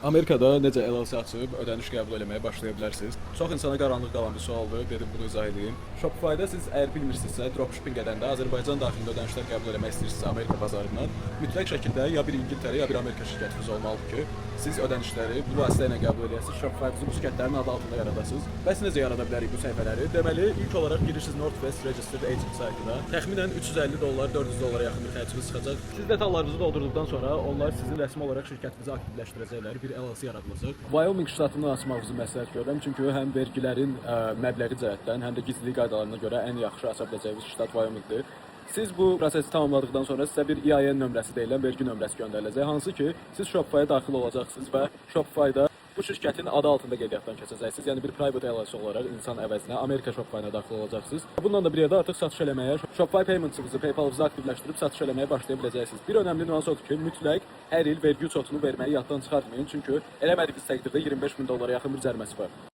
Amerikada necə LLC açıb ödəniş qəbul etməyə başlaya bilərsiniz? Çox insana qaranlıq qalan bir sualdır, dedim bunu izah edeyim. Shopify-da siz əgər bilmirsinizsə, dropshipping edəndə Azərbaycan daxilində ödənişlər qəbul etmək istəyirsinizsə Amerika bazarından, mütləq şəkildə ya bir İngiltərə, ya bir Amerika şirkətiniz olmalıdır ki, siz ödənişləri bu vasitə ilə qəbul edəsiniz, Shopify-ınızı bu şirkətlərin adı altında yaradasınız. Bəs necə yarada bilərik bu səhifələri? Deməli, ilk olaraq girirsiniz Northwest Registered Agent saytına. Təxminən $350, $400 yaxın bir xərciniz çıxacaq. Siz detallarınızı doldurduqdan sonra onlar sizin rəsmi olaraq şirkətinizi aktivləşdirəcəklər, bir LLC yaradılacaq. Wyoming ştatını açmağınızı məsləhət görürəm, çünki həm vergilərin məbləği cəhətdən, həm də gizlilik qaydalarına görə ən yaxşı aça biləcəyiniz ştat Wyomingdir. Siz bu prosesi tamamladıqdan sonra sizə bir EIN nömrəsi deyilən vergi nömrəsi göndəriləcək, hansı ki, siz Shopify-a daxil olacaqsınız və Shopify-da bu şirkətin adı altında qeydiyyatdan keçəcəksiniz. Yəni bir private LLC olaraq insan əvəzinə Amerika Shopify-na daxil olacaqsınız. Bundan da bir yerdə artıq satış eləməyə, Shopify Payments-ınızı, PayPal-ınızı aktivləşdirib satış eləməyə başlaya biləcəksiniz. Bir önəmli nüans odur ki, mütləq hər il vergi uçotunu verməyi yaddan çıxartmayın, çünki eləmədiyiniz təqdirdə $25.000 yaxın bir cəriməsi var.